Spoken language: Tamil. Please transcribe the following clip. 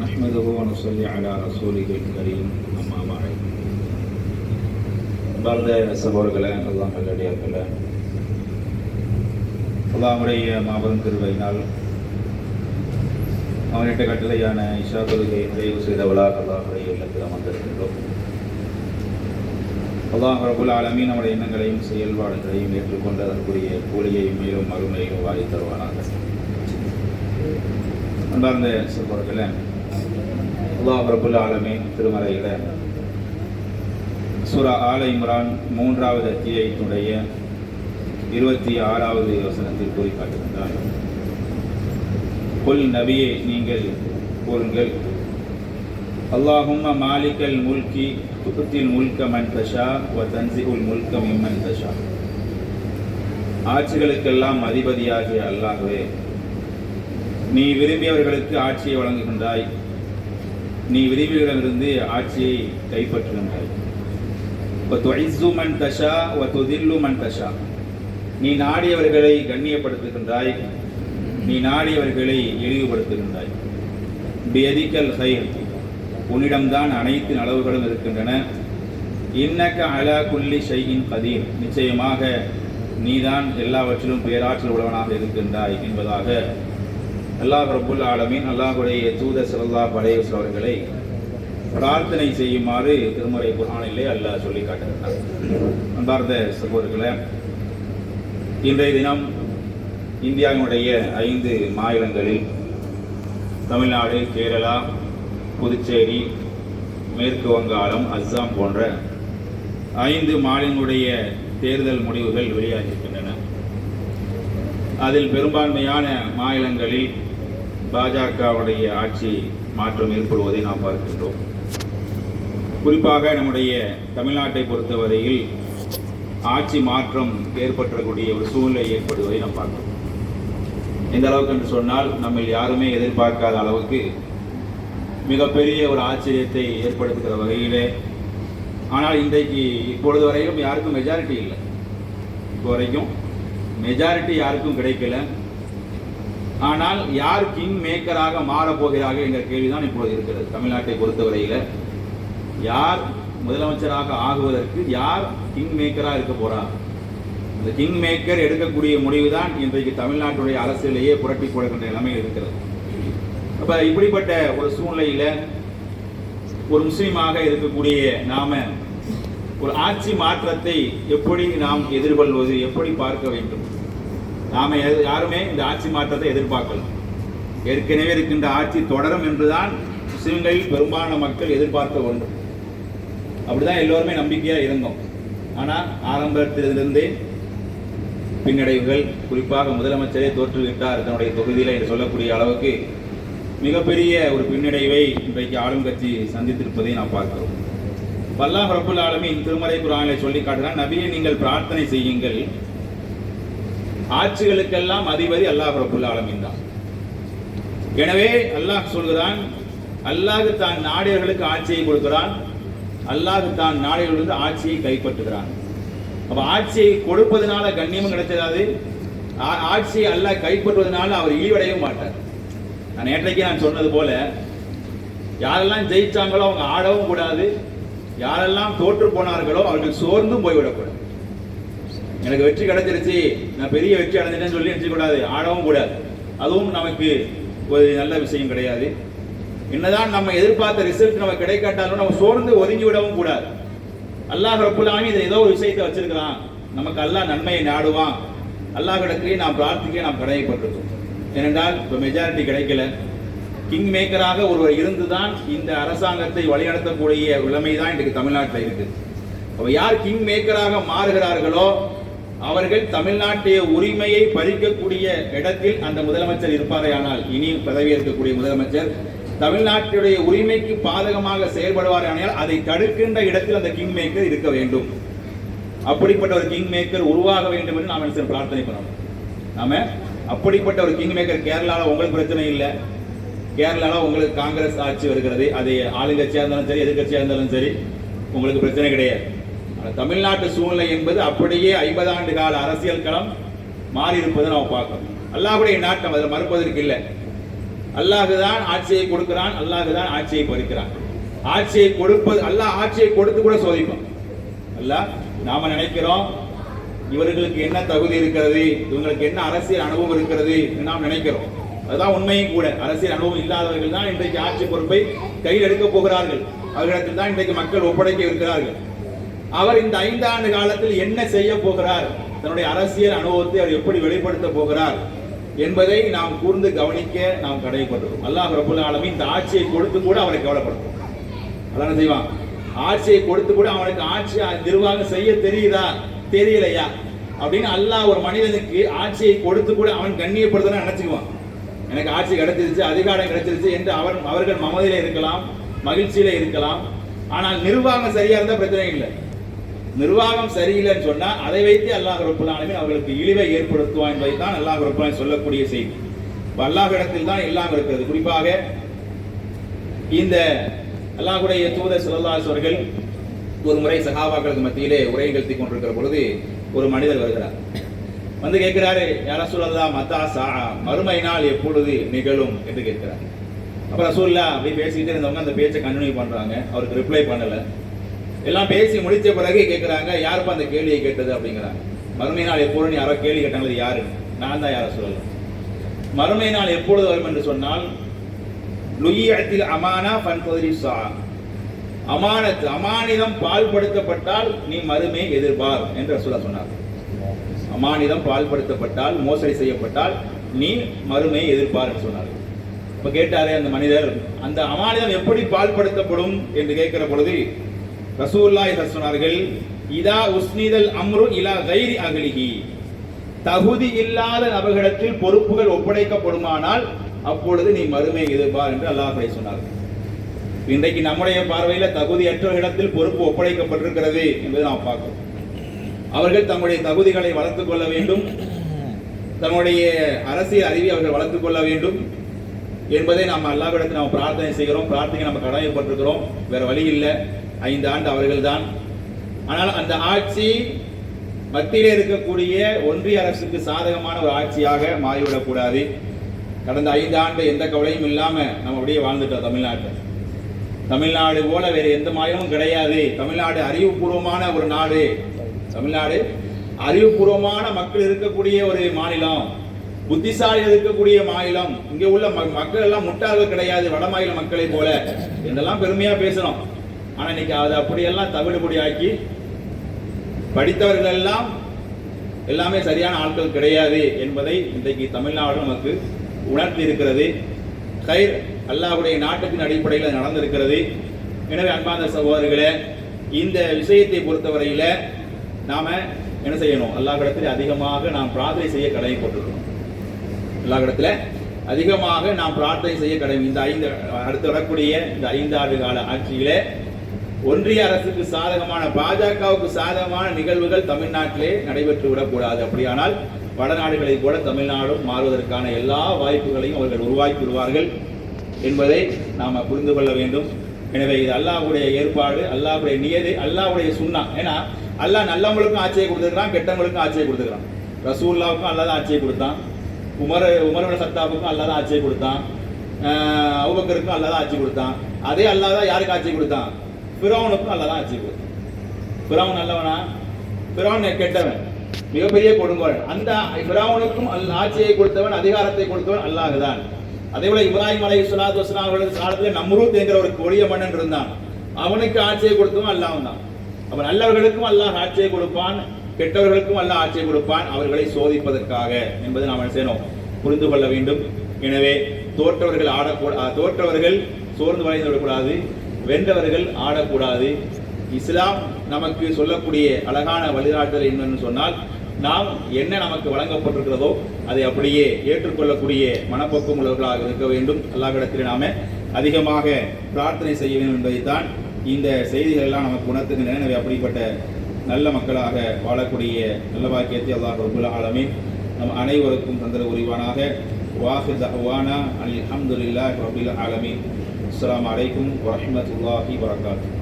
نحمده ونصلي على رسوله الكريم أما بعد. பாரத சகோதரர்களே, அல்லாஹ் நல்லடியார்களே, அல்லாஹ்வுடைய மாபெரும் கிருபையினால் அவனிட்ட கட்டளையான இஷா தொழுகை நிறைவு செய்தவளாக அல்லாஹ்வுடைய இல்லத்தில் அமர்ந்திருக்கின்றோம். அல்லாஹ் ரப்புல் ஆலமீன் நம்முடைய எண்ணங்களையும் செயல்பாடுகளையும் ஏற்றுக்கொண்டு அதற்குரிய கூலியையும் மேலும் மறுமையும் வாரி தருவானாக. அன்பார்ந்த சகோதரர்களே, அல்லாஹ் ரப்புல் ஆலமீன் திருமறையில சூரா ஆல இம்ரான் 3வது அத்தியாயத்தினுடைய 26வது வசனத்தில் கூறி காட்டுகின்றார். குல் நபியே, நீங்கள் கூறுங்கள், அல்லாஹும்ம மாலிகல் முல்கி துத்தில் முல்க மன் தஷா வ தன்சிஉல் முல்க மிம்மன் தஷா. ஆட்சிகளுக்கெல்லாம் அதிபதியாகிய அல்லாஹ்வே, நீ விரும்பியவர்களுக்கு ஆட்சியை வழங்குகின்றாய், நீ விரும்பியவர்களிடமிருந்து ஆட்சியை கைப்பற்றுகின்றாய். வதுஇஸ்ஸு மன் தஷா வதுதில்லு மன் தஷா. நீ நாடியவர்களை கண்ணியப்படுத்துகின்றாய், நீ நாடியவர்களை இழிவுபடுத்துகின்றாய். பியதிகல் கைர், உன்னிடம்தான் அனைத்து நலவுகளும் இருக்கின்றன. இன்னக அலா குல்லி ஷைஇன் கதீர், நிச்சயமாக நீதான் எல்லாவற்றிலும் பேராற்றல் உடையவனாக இருக்கின்றாய் என்பதாக அல்லாஹ் ரப்புல் ஆலமீன் அல்லாஹ்வுடைய தூதர் ஸல்லல்லாஹு அலைஹி வஸல்லம் அவர்களை பிரார்த்தனை செய்யுமாறு திருமறை குர்ஆனிலே அல்லாஹ் சொல்லி காட்டுகிறார். அன்பார்ந்த சகோதரர்களே, இன்றைய தினம் இந்தியாவினுடைய 5 மாநிலங்களில் தமிழ்நாடு, கேரளா, புதுச்சேரி, மேற்கு வங்காளம், அஸ்ஸாம் போன்ற 5 மாநிலங்களுடைய தேர்தல் முடிவுகள் வெளியாகியிருக்கின்றன. அதில் பெரும்பான்மையான மாநிலங்களில் பாஜகவுடைய ஆட்சி மாற்றம் ஏற்படுவதை நாம் பார்க்கின்றோம். குறிப்பாக நம்முடைய தமிழ்நாட்டை பொறுத்தவரையில் ஆட்சி மாற்றம் ஏற்படக்கூடிய ஒரு சூழ்நிலை ஏற்படுவதை நாம் பார்க்கிறோம். எந்த அளவுக்கு என்று சொன்னால், நம்ம யாருமே எதிர்பார்க்காத அளவுக்கு மிகப்பெரிய ஒரு ஆச்சரியத்தை ஏற்படுத்துகிற வகையிலே. ஆனால் இன்றைக்கு இப்பொழுது வரையும் யாருக்கும் மெஜாரிட்டி இல்லை. இப்போ வரைக்கும் மெஜாரிட்டி யாருக்கும் கிடைக்கல. ஆனால் யார் கிங் மேக்கராக மாறப்போகிறார்கள் என்ற கேள்விதான் இப்பொழுது இருக்கிறது. தமிழ்நாட்டை பொறுத்தவரையில் யார் முதலமைச்சராக ஆகுவதற்கு யார் கிங் மேக்கராக இருக்க போறார், இந்த கிங் மேக்கர் எடுக்கக்கூடிய முடிவுதான் இன்றைக்கு தமிழ்நாட்டுடைய அரசியலையே புரட்டி போடுகின்ற நிலைமையில் இருக்கிறது. அப்ப இப்படிப்பட்ட ஒரு சூழ்நிலையில ஒரு முஸ்லீமாக இருக்கக்கூடிய நாம ஒரு ஆட்சி மாற்றத்தை எப்படி நாம் எதிர்கொள்வது, எப்படி பார்க்க வேண்டும்? நாம யாருமே இந்த ஆட்சி மாற்றத்தை எதிர்பார்க்கலாம். ஏற்கனவே இருக்கின்ற ஆட்சி தொடரும் என்றுதான் முஸ்லிம்களில் பெரும்பாலான மக்கள் எதிர்பார்க்க வேண்டும். அப்படிதான் எல்லோருமே நம்பிக்கையா இருந்தோம். ஆனா ஆரம்பத்திலிருந்தே பின்னடைவுகள், குறிப்பாக முதலமைச்சரே தோற்றுவிட்டார் தன்னுடைய தொகுதியில் என்று சொல்லக்கூடிய அளவுக்கு மிகப்பெரிய ஒரு பின்னடைவை இன்றைக்கு ஆளும் கட்சி சந்தித்திருப்பதை நாம் பார்க்கிறோம். அல்லாஹ் ரப்புல் ஆலமீன் திருமறை குர்ஆனிலே சொல்லி காட்டுகிறான், நபியே நீங்கள் பிரார்த்தனை செய்யுங்கள், ஆட்சிகளுக்கெல்லாம் அதிபதி அல்லாஹ் ரப்புல் ஆலமீன் தான். எனவே அல்லாஹ் சொல்கிறான், அல்லாஹ் தான் நாடியவர்களுக்கு ஆட்சியை கொடுக்கிறான், அல்லாஹ் தான் நாடியவர்களுக்கு ஆட்சியை கைப்பற்றுகிறான். அப்ப ஆட்சியை கொடுப்பதனால கண்ணியமும் கிடைச்சதாது, ஆட்சியை அல்லாஹ் கைப்பற்றுவதனால அவர் இழிவடையவும் மாட்டார். நான் நேற்றைக்கு சொன்னது போல, யாரெல்லாம் ஜெயிச்சாங்களோ அவங்க ஆடவும் கூடாது, யாரெல்லாம் தோற்று போனார்களோ அவர்கள் சோர்ந்தும் போய்விடக்கூடாது. எனக்கு வெற்றி கிடைச்சிருச்சு, நான் பெரிய வெற்றி அடைஞ்சிட்டேன்னு சொல்லி நினைச்சக்கூடாது, ஆடவும் கூடாது. அதுவும் நமக்கு ஒரு நல்ல விஷயம் கிடையாது. என்னதான் நம்ம எதிர்பார்த்த ரிசல்ட் நமக்கு கிடைக்காட்டாலும் நம்ம சோர்ந்து ஒதுங்கி விடவும் கூடாது. அல்லாஹ் ரப்புல் ஆலமீன் இதை ஏதோ ஒரு விஷயத்தை வச்சிருக்கிறான், நமக்கு அல்லாஹ் நன்மையை நாடுவான், அல்லாஹ் கிடக்கையே நாம் பிரார்த்திக்க நாம் கடமைப்பட்டிருக்கோம். ஏனென்றால் இப்போ மெஜாரிட்டி கிடைக்கல. கிங் மேக்கராக ஒருவர் இருந்துதான் இந்த அரசாங்கத்தை வழிநடத்தக்கூடிய நிலைமை தான் இன்றைக்கு தமிழ்நாட்டில் இருக்கு. அப்ப யார் கிங் மேக்கராக மாறுகிறார்களோ அவர்கள் தமிழ்நாட்டிய உரிமையை பறிக்கக்கூடிய இடத்தில் அந்த முதலமைச்சர் இருப்பாரே. ஆனால் இனி பதவியேற்கக்கூடிய முதலமைச்சர் தமிழ்நாட்டுடைய உரிமைக்கு பாதகமாக செயல்படுவார். ஆனால் அதை தடுக்கின்ற இடத்தில் அந்த கிங் மேக்கர் இருக்க வேண்டும். அப்படிப்பட்ட ஒரு கிங் மேக்கர் உருவாக வேண்டும் என்று நாம் பிரார்த்தனை பண்ணணும். நாம அப்படிப்பட்ட ஒரு கிங் மேக்கர் கேரளாவில் உங்களுக்கு பிரச்சனை இல்லை. கேரளாவில் உங்களுக்கு காங்கிரஸ் ஆட்சி வருகிறது, அது ஆளுங்கட்சியாக இருந்தாலும் சரி எதிர்கட்சியாக இருந்தாலும் சரி உங்களுக்கு பிரச்சனை கிடையாது. தமிழ்நாட்டு சூழ்நிலை என்பது அப்படியே 50 ஆண்டு கால அரசியல் களம் மாறி இருப்பதை நாம் பார்க்கணும். அல்லாஹ்வுடைய நாட்டம், அதில் மறுப்பதற்கு இல்லை. அல்லாஹுதான் ஆட்சியை கொடுக்கிறான், அல்லாஹுதான் ஆட்சியை பறிக்கிறான். ஆட்சியை கொடுப்பது அல்லாஹ், ஆட்சியை கொடுத்து கூட சோதிப்பான் அல்லாஹ். நாம நினைக்கிறோம் இவர்களுக்கு என்ன தகுதி இருக்கிறது, இவங்களுக்கு என்ன அரசியல் அனுபவம் இருக்கிறது நாம் நினைக்கிறோம். அதுதான் உண்மையும் கூட. அரசியல் அனுபவம் இல்லாதவர்கள் தான் இன்றைக்கு ஆட்சி பொறுப்பை கையில் எடுக்க போகிறார்கள். அவர்களிடத்தில் தான் இன்றைக்கு மக்கள் ஒப்படைக்க இருக்கிறார்கள். அவர் இந்த 5 ஆண்டு காலத்தில் என்ன செய்ய போகிறார், தன்னுடைய அரசியல் அனுபவத்தை அவர் எப்படி வெளிப்படுத்த போகிறார் என்பதை நாம் கூர்ந்து கவனிக்க நாம் கடமைப்பட்டிருக்கோம். அல்லாஹ் ரப்பல் ஆலமீன் இந்த ஆட்சியை கொடுத்து கூட அவரை கவலைப்படுத்தும். அதான் செய்வான். ஆட்சியை கொடுத்து கூட அவனுக்கு ஆட்சி நிர்வாகம் செய்ய தெரியுதா தெரியலையா அப்படின்னு அல்லாஹ் ஒரு மனிதனுக்கு ஆட்சியை கொடுத்து கூட அவன் கண்ணியப்படுத்த நினைச்சுக்குவான். எனக்கு ஆட்சி கிடைச்சிருச்சு, அதிகாரம் கிடைச்சிருச்சு என்று அவர்கள் மமதியில இருக்கலாம், மகிழ்ச்சியில இருக்கலாம். ஆனால் நிர்வாகம் சரியா இருந்தா பிரச்சனை இல்லை. நிர்வாகம் சரியில்லைன்னு சொன்னா அதை வைத்து அல்லாஹ் ரப்பல் ஆலமீன் அவர்களுக்கு இழிவை ஏற்படுத்துவான் என்பதை தான் அல்லாஹ் ரப்பல் ஆலமீன் சொல்லக்கூடிய செய்தி. அல்லாஹ்விடத்தில் தான் எல்லாம் இருக்கிறது. குறிப்பாக இந்த அல்லாஹ்வுடைய தூதர் ஸல்லல்லாஹு அலைஹி வஸல்லம் ஒரு முறை சஹாபாக்களுக்கு மத்தியிலே உரை நிகழ்த்தி கொண்டிருக்கிற பொழுது ஒரு மனிதர் வருகிறார். வந்து கேட்கிறாரு, யா ரசூலல்லாஹ் மத்தா ஸாஅ, மறுமை நாள் எப்பொழுது நிகழும் என்று கேட்கிறார். அப்ப ரசூலுல்லாஹ் அப்படி பேசிக்கிட்டே இருந்தவங்க அந்த பேச்சை கண்டினியூ பண்றாங்க. அவருக்கு ரிப்ளை பண்ணல. எல்லாம் பேசி முடிச்ச பிறகு கேட்கிறாங்க, யாருப்பா அந்த கேள்வியை கேட்டது அப்படிங்கிறாங்க. மறுமை நாள் எப்பொழுது யாரோ கேள்வி கேட்டாங்க, யாரு? நான் தான். யார சொல்லலாம். மறுமை நாள் எப்பொழுது வரும் என்று சொன்னால், லுய்யத்தில் அமானா ஃபன்தரி ஸா, அமானத் அமானிதம் பால்படுத்தப்பட்டால் நீ மறுமை எதிர்பார் என்று ரசூலுல்லாஹ் சொன்னார். அமானிதம் பால்படுத்தப்பட்டால், மோசடி செய்யப்பட்டால் நீ மறுமை எதிர்பார் என்று சொன்னார். இப்ப கேட்டாரே அந்த மனிதர், அந்த அமானிதம் எப்படி பால்படுத்தப்படும் என்று கேட்கிற பொழுது ரசூலுல்லாஹி சொன்னார்கள், இதா உஸ்னிதல் அம்ரு இலா கைரி அகலிஹி, தகுதி இல்லாத நபர்களிடத்தில் பொறுப்புகள் ஒப்படைக்கப்படுமானால் அப்பொழுது நீ மறுமை எதிர்பார் என்று அல்லாஹ் சொன்னார்கள். இன்றைக்கு நம்முடைய பார்வையில தகுதியற்றவர்களிடத்தில் பொறுப்பு ஒப்படைக்கப்பட்டிருக்கிறது என்பதை நாம் பார்க்கிறோம். அவர்கள் தங்களுடைய தகுதிகளை வளர்த்துக் கொள்ள வேண்டும், தன்னுடைய அரசியல் அறிவை அவர்கள் வளர்த்துக் கொள்ள வேண்டும் என்பதை நாம் அல்லாஹ்விடத்தில் நாம் பிரார்த்தனை செய்கிறோம். பிரார்த்தனை நம்ம கடமைப்பட்டிருக்கிறோம். வேற வழி இல்லை. 5 ஆண்டு அவர்கள் தான். ஆனால் அந்த ஆட்சி மத்தியிலே இருக்கக்கூடிய ஒன்றிய அரசுக்கு சாதகமான ஒரு ஆட்சியாக மாறிவிடக்கூடாது. கடந்த 5 ஆண்டு எந்த கவலையும் இல்லாம நம்ம அப்படியே வாழ்ந்துட்டோம். தமிழ்நாடு போல வேற எந்த மாநிலமும் கிடையாது. தமிழ்நாடு அறிவுபூர்வமான ஒரு நாடு. தமிழ்நாடு அறிவுபூர்வமான மக்கள் இருக்கக்கூடிய ஒரு மாநிலம், புத்திசாலிகள் இருக்கக்கூடிய மாநிலம். இங்க உள்ள மக்கள் எல்லாம் முட்டாள்கள் கிடையாது, வட மாநில மக்களை போல இதெல்லாம் பெருமையா பேசணும். ஆனா இன்னைக்கு அதை அப்படியெல்லாம் தவிடுபடி ஆக்கி படித்தவர்கள் எல்லாம் எல்லாமே சரியான ஆட்கள் கிடையாது என்பதை இன்றைக்கு தமிழ்நாடு நமக்கு உணர்த்தி இருக்கிறது. கைர் அல்லாஹ்வுடைய நாட்டத்தின் அடிப்படையில் நடந்திருக்கிறது. எனவே அன்பார்ந்த சகோதரர்களே, இந்த விஷயத்தை பொறுத்தவரையில நாம என்ன செய்யணும்? அல்லாஹ்விடத்தில் அதிகமாக நாம் பிரார்த்தனை செய்ய கடமைப்பட்டிருக்கிறோம். அல்லாஹ்விடத்தில் அதிகமாக நாம் பிரார்த்தனை செய்ய கடமை. இந்த அடுத்து வரக்கூடிய இந்த 5 ஆண்டு கால ஆட்சியிலே ஒன்றிய அரசுக்கு சாதகமான, பாஜகவுக்கு சாதகமான நிகழ்வுகள் தமிழ்நாட்டிலே நடைபெற்று விடக்கூடாது. அப்படியானால் வடநாடுகளை போல தமிழ்நாடும் மாறுவதற்கான எல்லா வாய்ப்புகளையும் அவர்கள் உருவாக்கி விடுவார்கள் என்பதை நாம் புரிந்து கொள்ள வேண்டும். எனவே இது அல்லாஹ்வுடைய ஏற்பாடு, அல்லாஹ்வுடைய நியதி, அல்லாஹ்வுடைய சுன்னா. ஏன்னா அல்லாஹ் நல்லவங்களுக்கும் ஆட்சியை கொடுத்துருக்கான், கெட்டவங்களுக்கும் ஆட்சியை கொடுத்துருக்கான். ரசூலுல்லாவுக்கும் அல்லாஹ் தான் ஆட்சியை கொடுத்தான், உமர் சத்தாபுக்கும் அல்லாஹ் தான் ஆட்சியை கொடுத்தான், அபூபக்கருக்கும் அல்லாஹ் தான் ஆட்சி கொடுத்தான். அதே அல்லாஹ் தான் யாருக்கு ஆட்சி கொடுத்தான்? ஃபிரௌனுக்கும் அல்லாஹ் தான் ஆட்சி கொடுத்தான். ஃபிரௌன் நல்லவனா? ஃபிரௌன் கெட்டவன், மிகப்பெரிய கொடுங்கோல். அந்த ஃபிரௌனுக்கும் ஆட்சியை கொடுத்தவன், அதிகாரத்தை கொடுத்தவன் அல்லாஹ் தான். அதே போல இப்ராஹிம் அலைஹிஸ்ஸலாத்து வஸ்ஸலாம் அவர்களது காலத்தில் நம்ரூத் என்கிற ஒரு கொடிய மன்னன் இருந்தான், அவனுக்கு ஆட்சியை கொடுத்தவன் அல்லாஹ் தான். அப்ப நல்லவர்களுக்கும் அல்லாஹ் ஆட்சியை கொடுப்பான், கெட்டவர்களுக்கும் அல்லாஹ் ஆட்சியை கொடுப்பான், அவர்களை சோதிப்பதற்காக என்பதை நாம் செய்யணும், புரிந்து கொள்ள வேண்டும். எனவே தோற்றவர்கள் சோர்ந்து வளைந்து விடக்கூடாது, வென்றவர்கள் ஆடக்கூடாது. இஸ்லாம் நமக்கு சொல்லக்கூடிய அழகான வழிகாட்டல் என்னன்னு சொன்னால், நாம் என்ன நமக்கு வழங்கப்பட்டிருக்கிறதோ அதை அப்படியே ஏற்றுக்கொள்ளக்கூடிய மனப்பக்குவம் உள்ளவர்களாக இருக்க வேண்டும். அல்லாஹ்விடத்தில் நாம அதிகமாக பிரார்த்தனை செய்ய வேண்டும் என்பதைத்தான் இந்த செய்திகள் எல்லாம் நமக்கு உணர்த்துகின்றன. எனவே அப்படிப்பட்ட நல்ல மக்களாக வாழக்கூடிய நல்ல வாக்கியத்தை அல்லாஹ் ரப்பல் ஆலமீன் நம் அனைவருக்கும் தந்தர உரிவானாக. வாஹிர் தஅவானா அல்ஹம்துலில்லாஹி ரப்பில் ஆலமீன். அஸ்ஸலாமு அலைக்கும் வரஹ்மத்துல்லாஹி வபரகாத்துஹு.